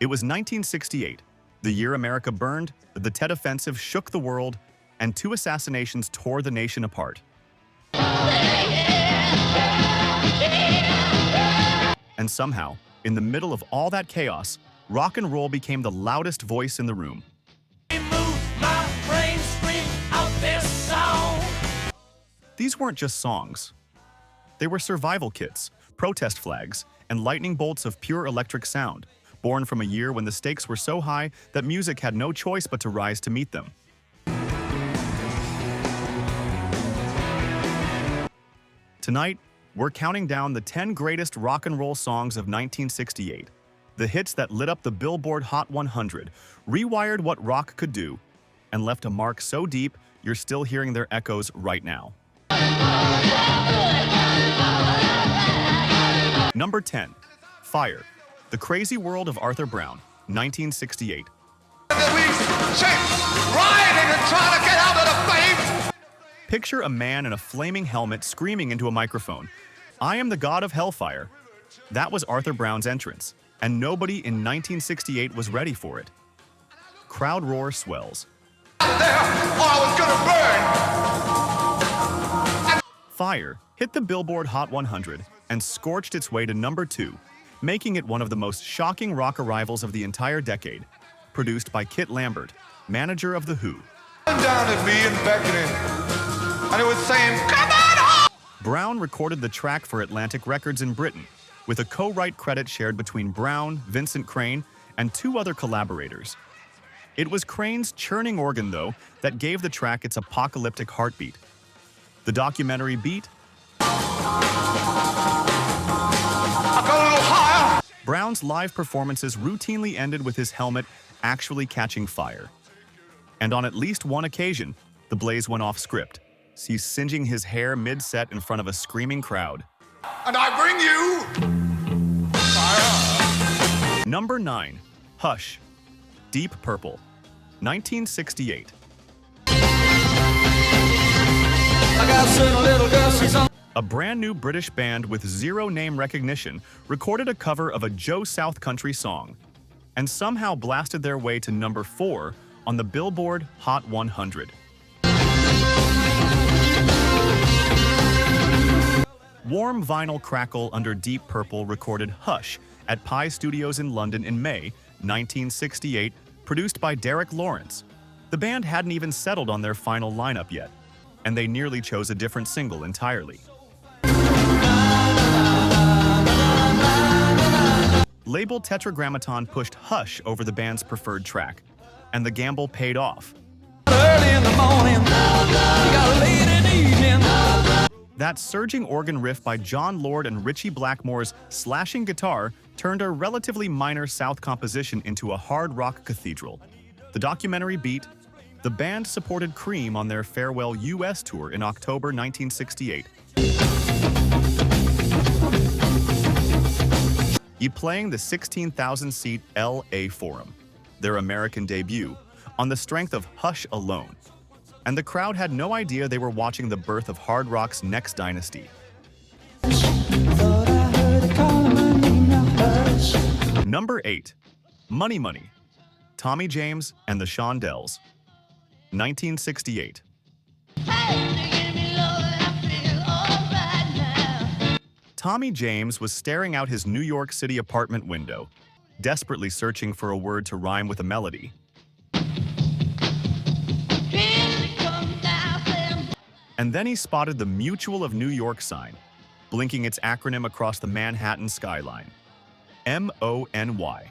It was 1968, the year America burned, the Tet Offensive shook the world, and two assassinations tore the nation apart. And somehow, in the middle of all that chaos, rock and roll became the loudest voice in the room. These weren't just songs. They were survival kits, protest flags, and lightning bolts of pure electric sound, born from a year when the stakes were so high that music had no choice but to rise to meet them. Tonight, we're counting down the 10 greatest rock and roll songs of 1968, the hits that lit up the Billboard Hot 100, rewired what rock could do, and left a mark so deep you're still hearing their echoes right now. Number 10. Fire. The Crazy World of Arthur Brown, 1968. Picture a man in a flaming helmet screaming into a microphone, "I am the god of hellfire." That was Arthur Brown's entrance, and nobody in 1968 was ready for it. Crowd roar swells. Fire hit the Billboard Hot 100 and scorched its way to number 2, making it one of the most shocking rock arrivals of the entire decade. Produced by Kit Lambert, manager of The Who. Down at me and beckoning, and it was saying, "Come on!" Brown recorded the track for Atlantic Records in Britain, with a co-write credit shared between Brown, Vincent Crane, and 2 other collaborators. It was Crane's churning organ, though, that gave the track its apocalyptic heartbeat. The documentary Beat. Brown's live performances routinely ended with his helmet actually catching fire. And on at least one occasion, the blaze went off script. He's singeing his hair mid-set in front of a screaming crowd. And I bring you fire. Number 9. Hush. Deep Purple, 1968. A brand new British band with zero name recognition recorded a cover of a Joe South country song and somehow blasted their way to number 4 on the Billboard Hot 100. Warm vinyl crackle under Deep Purple recorded Hush at Pi Studios in London in May 1968, produced by Derek Lawrence. The band hadn't even settled on their final lineup yet, and they nearly chose a different single entirely. Label Tetragrammaton pushed Hush over the band's preferred track, and the gamble paid off. Early in the morning, you got late in the evening. That surging organ riff by John Lord and Ritchie Blackmore's slashing guitar turned a relatively minor South composition into a hard rock cathedral. The documentary Beat. The band supported Cream on their farewell U.S. tour in October 1968. Playing the 16,000-seat L.A. Forum, their American debut, on the strength of Hush alone. And the crowd had no idea they were watching the birth of hard rock's next dynasty. Number 8. Mony Mony, Tommy James and the Shondells, 1968. Tommy James was staring out his New York City apartment window, desperately searching for a word to rhyme with a melody. And then he spotted the Mutual of New York sign, blinking its acronym across the Manhattan skyline. M-O-N-Y.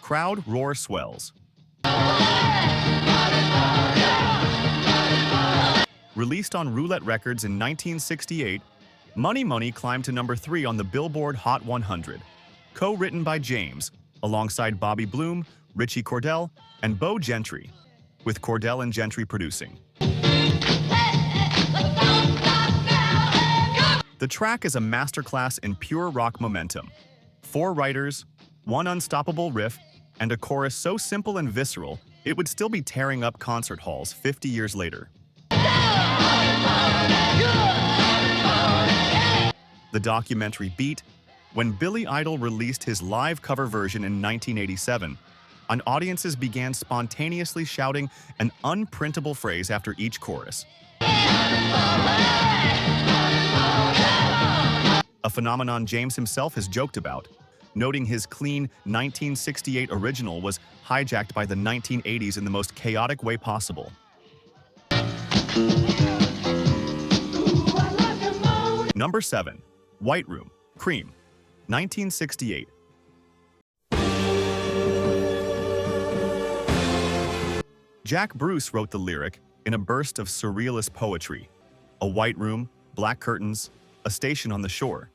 Crowd roar swells. Released on Roulette Records in 1968, Mony Mony climbed to number 3 on the Billboard Hot 100, co-written by James, alongside Bobby Bloom, Richie Cordell, and Bo Gentry, with Cordell and Gentry producing. The track is a masterclass in pure rock momentum. 4 writers, 1 unstoppable riff, and a chorus so simple and visceral, it would still be tearing up concert halls 50 years later. The documentary Beat. When Billy Idol released his live cover version in 1987, and audiences began spontaneously shouting an unprintable phrase after each chorus. A phenomenon James himself has joked about, noting his clean 1968 original was hijacked by the 1980s in the most chaotic way possible. Number 7. White Room, Cream, 1968. Jack Bruce wrote the lyric in a burst of surrealist poetry. A white room, black curtains, a station on the shore.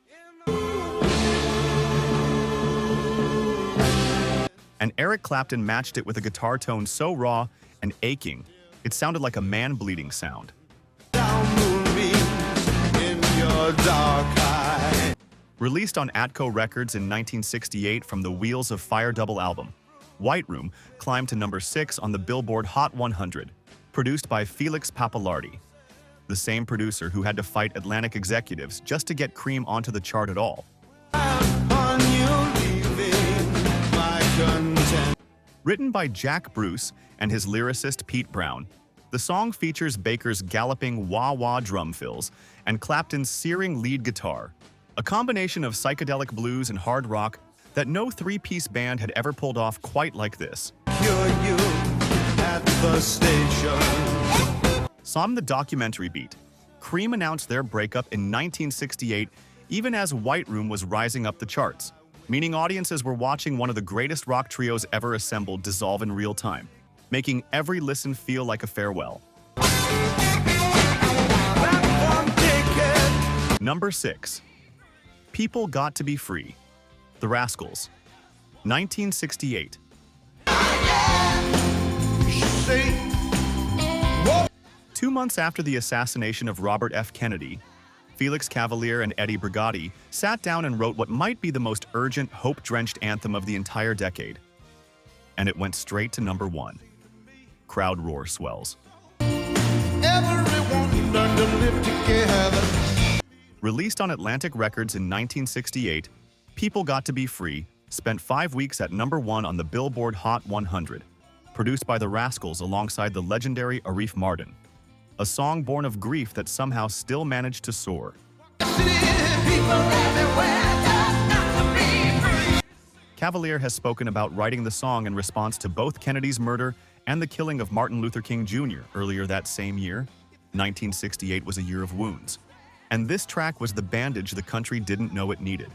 And Eric Clapton matched it with a guitar tone so raw and aching, it sounded like a man bleeding sound. Released on Atco Records in 1968 from the Wheels of Fire double album, White Room climbed to number 6 on the Billboard Hot 100, produced by Felix Pappalardi, the same producer who had to fight Atlantic executives just to get Cream onto the chart at all. Written by Jack Bruce and his lyricist Pete Brown, the song features Baker's galloping wah-wah drum fills and Clapton's searing lead guitar, a combination of psychedelic blues and hard rock that no three-piece band had ever pulled off quite like this. On the documentary beat, Cream announced their breakup in 1968 even as White Room was rising up the charts, meaning audiences were watching one of the greatest rock trios ever assembled dissolve in real time, making every listen feel like a farewell. Number 6. People Got to Be Free, The Rascals, 1968. 2 months after the assassination of Robert F. Kennedy, Felix Cavaliere and Eddie Brigati sat down and wrote what might be the most urgent, hope-drenched anthem of the entire decade. And it went straight to number 1. Crowd roar swells. Everyone learn to live together. Released on Atlantic Records in 1968, People Got to Be Free spent 5 weeks at number 1 on the Billboard Hot 100, produced by the Rascals alongside the legendary Arif Mardin, a song born of grief that somehow still managed to soar. Cavaliere has spoken about writing the song in response to both Kennedy's murder and the killing of Martin Luther King Jr. earlier that same year. 1968 was a year of wounds, and this track was the bandage the country didn't know it needed.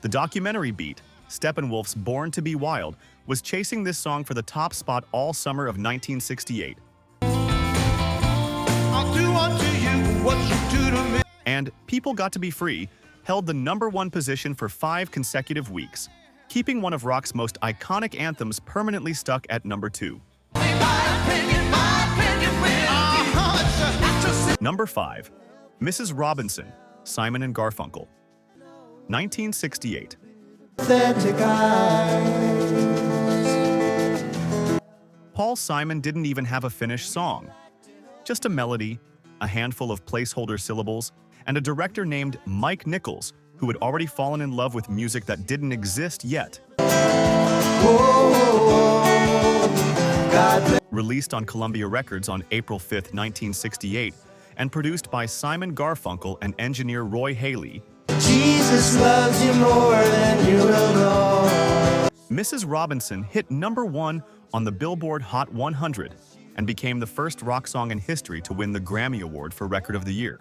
The documentary beat, Steppenwolf's Born to Be Wild, was chasing this song for the top spot all summer of 1968. I'll do unto you what you do to me. And People Got to Be Free held the number 1 position for 5 consecutive weeks, keeping one of rock's most iconic anthems permanently stuck at number 2. Number 5. Mrs. Robinson, Simon and Garfunkel, 1968. Paul Simon didn't even have a finished song. Just a melody, a handful of placeholder syllables, and a director named Mike Nichols, who had already fallen in love with music that didn't exist yet. Released on Columbia Records on April 5, 1968, and produced by Simon Garfunkel and engineer Roy Haley, Jesus loves you more than you will know. Mrs. Robinson hit number 1 on the Billboard Hot 100 and became the first rock song in history to win the Grammy Award for Record of the Year.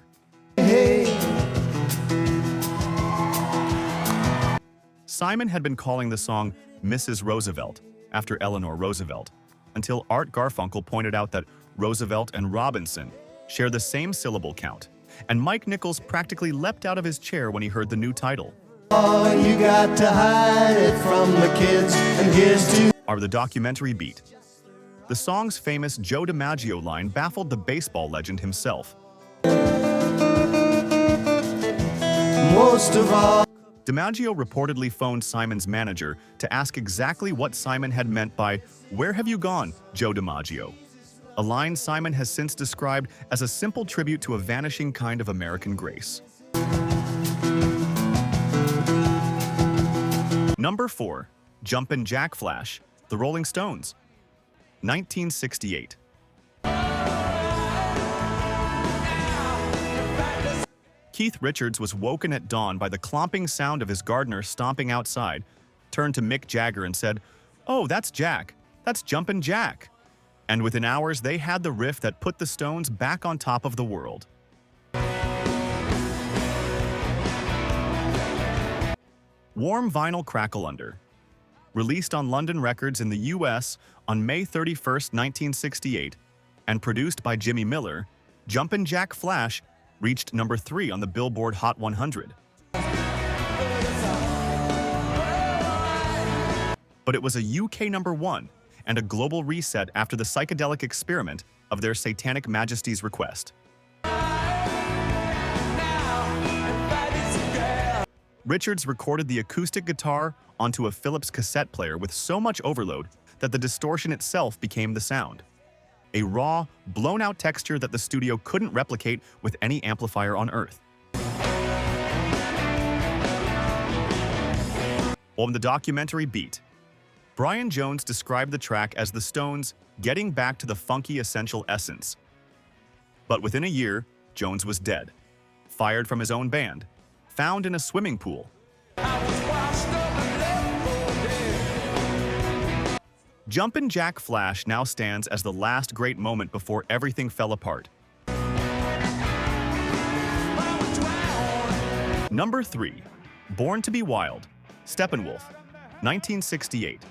Hey. Simon had been calling the song Mrs. Roosevelt after Eleanor Roosevelt, until Art Garfunkel pointed out that Roosevelt and Robinson share the same syllable count, and Mike Nichols practically leapt out of his chair when he heard the new title. Oh, you got to hide it from the kids, and here's to Are the documentary beat. The song's famous Joe DiMaggio line baffled the baseball legend himself. most of all. DiMaggio reportedly phoned Simon's manager to ask exactly what Simon had meant by "Where have you gone, Joe DiMaggio?" a line Simon has since described as a simple tribute to a vanishing kind of American grace. Number 4. Jumpin' Jack Flash, The Rolling Stones, 1968. Keith Richards was woken at dawn by the clomping sound of his gardener stomping outside, turned to Mick Jagger and said, "Oh, that's Jack. That's Jumpin' Jack." And within hours, they had the riff that put the Stones back on top of the world. Warm Vinyl Crackle Under. Released on London Records in the US on May 31, 1968, and produced by Jimmy Miller, Jumpin' Jack Flash reached number 3 on the Billboard Hot 100. But it was a UK number 1 and a global reset after the psychedelic experiment of their Satanic Majesty's request. Richards recorded the acoustic guitar onto a Philips cassette player with so much overload that the distortion itself became the sound. A raw, blown-out texture that the studio couldn't replicate with any amplifier on Earth. On the documentary Beat, Brian Jones described the track as the Stones getting back to the funky essential essence. But within a year, Jones was dead, fired from his own band, found in a swimming pool. Jumpin' Jack Flash now stands as the last great moment before everything fell apart. Number 3. Born to be Wild, Steppenwolf, 1968.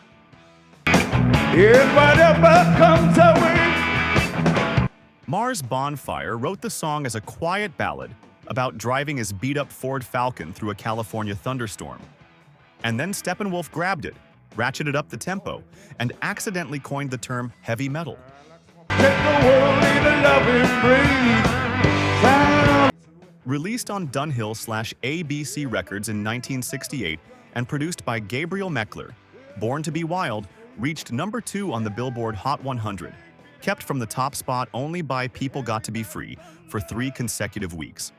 Mars Bonfire wrote the song as a quiet ballad about driving his beat-up Ford Falcon through a California thunderstorm. And then Steppenwolf grabbed it, ratcheted up the tempo, and accidentally coined the term heavy metal. Released on Dunhill/ABC Records in 1968 and produced by Gabriel Meckler, Born to be Wild reached number 2 on the Billboard Hot 100, kept from the top spot only by People Got to Be Free for 3 consecutive weeks.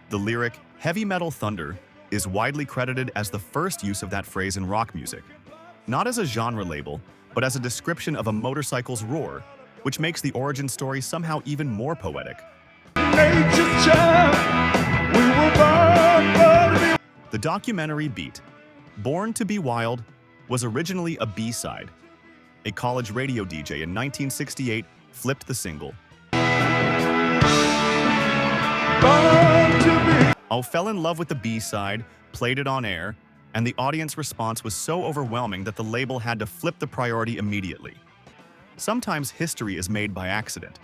The lyric, "Heavy Metal Thunder," is widely credited as the first use of that phrase in rock music, not as a genre label, but as a description of a motorcycle's roar, which makes the origin story somehow even more poetic. The documentary Beat, Born to be Wild, was originally a B-side. A college radio DJ in 1968 flipped the single. I fell in love with the B-side, played it on air, and the audience response was so overwhelming that the label had to flip the priority immediately. Sometimes history is made by accident.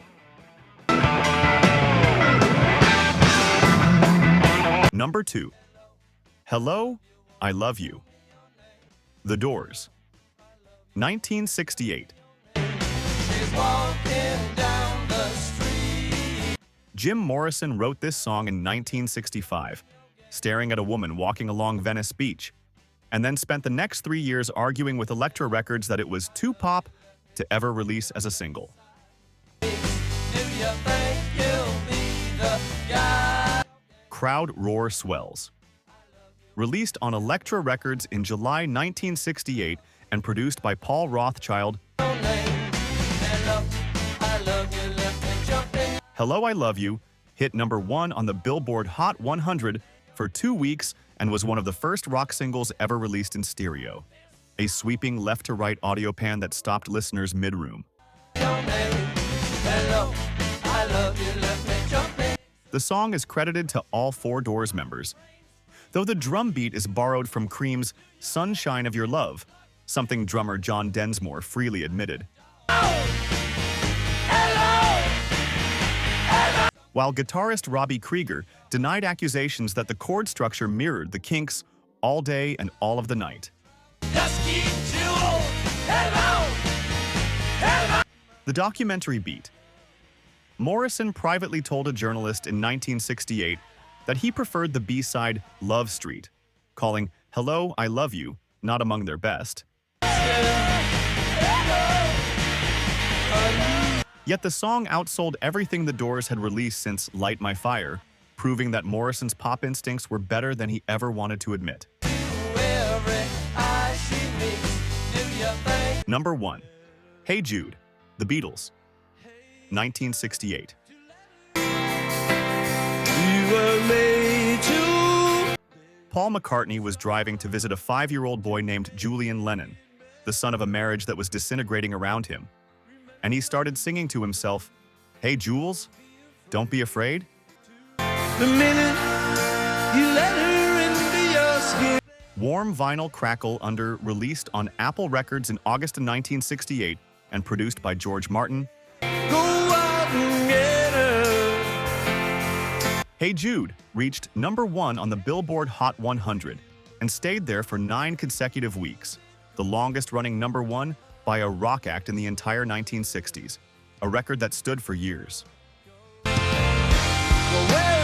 Number 2. Hello, I Love You, The Doors, 1968. Jim Morrison wrote this song in 1965, staring at a woman walking along Venice Beach, and then spent the next 3 years arguing with Elektra Records that it was too pop to ever release as a single. Crowd Roar Swells. Released on Elektra Records in July 1968 and produced by Paul Rothchild, Hello, I Love You hit number 1 on the Billboard Hot 100 for 2 weeks and was one of the first rock singles ever released in stereo, a sweeping left-to-right audio pan that stopped listeners mid-room. The song is credited to all 4 Doors members, though the drum beat is borrowed from Cream's Sunshine of Your Love, something drummer John Densmore freely admitted. While guitarist Robbie Krieger denied accusations that the chord structure mirrored the Kinks' All Day and All of the Night. The documentary Beat. Morrison privately told a journalist in 1968 that he preferred the B-side Love Street, calling Hello, I Love You not among their best. Yet the song outsold everything the Doors had released since Light My Fire, proving that Morrison's pop instincts were better than he ever wanted to admit. Number 1. Hey Jude, The Beatles, 1968. Paul McCartney was driving to visit a 5-year-old boy named Julian Lennon, the son of a marriage that was disintegrating around him. And he started singing to himself, "Hey Jules, don't be afraid." The minute you let her into your skin. Warm Vinyl Crackle Under released on Apple Records in August of 1968 and produced by George Martin. Go out and get her. Hey Jude reached number 1 on the Billboard Hot 100 and stayed there for 9 consecutive weeks, the longest-running number 1 by a rock act in the entire 1960s, a record that stood for years. Well,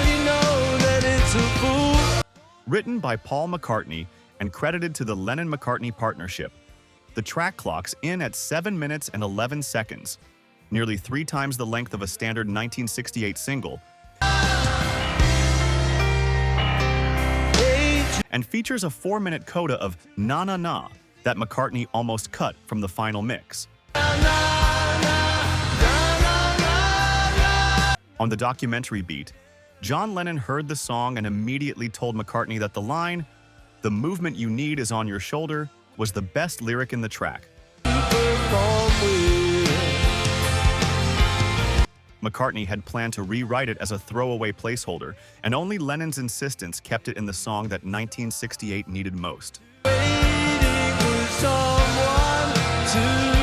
you know that it's a fool. Written by Paul McCartney and credited to the Lennon-McCartney partnership, the track clocks in at 7 minutes and 11 seconds, nearly 3 times the length of a standard 1968 single, and features a 4-minute coda of "Na Na Na" that McCartney almost cut from the final mix. On the documentary Beat, John Lennon heard the song and immediately told McCartney that the line, "The movement you need is on your shoulder," was the best lyric in the track. McCartney had planned to rewrite it as a throwaway placeholder, and only Lennon's insistence kept it in the song that 1968 needed most. Waiting for someone to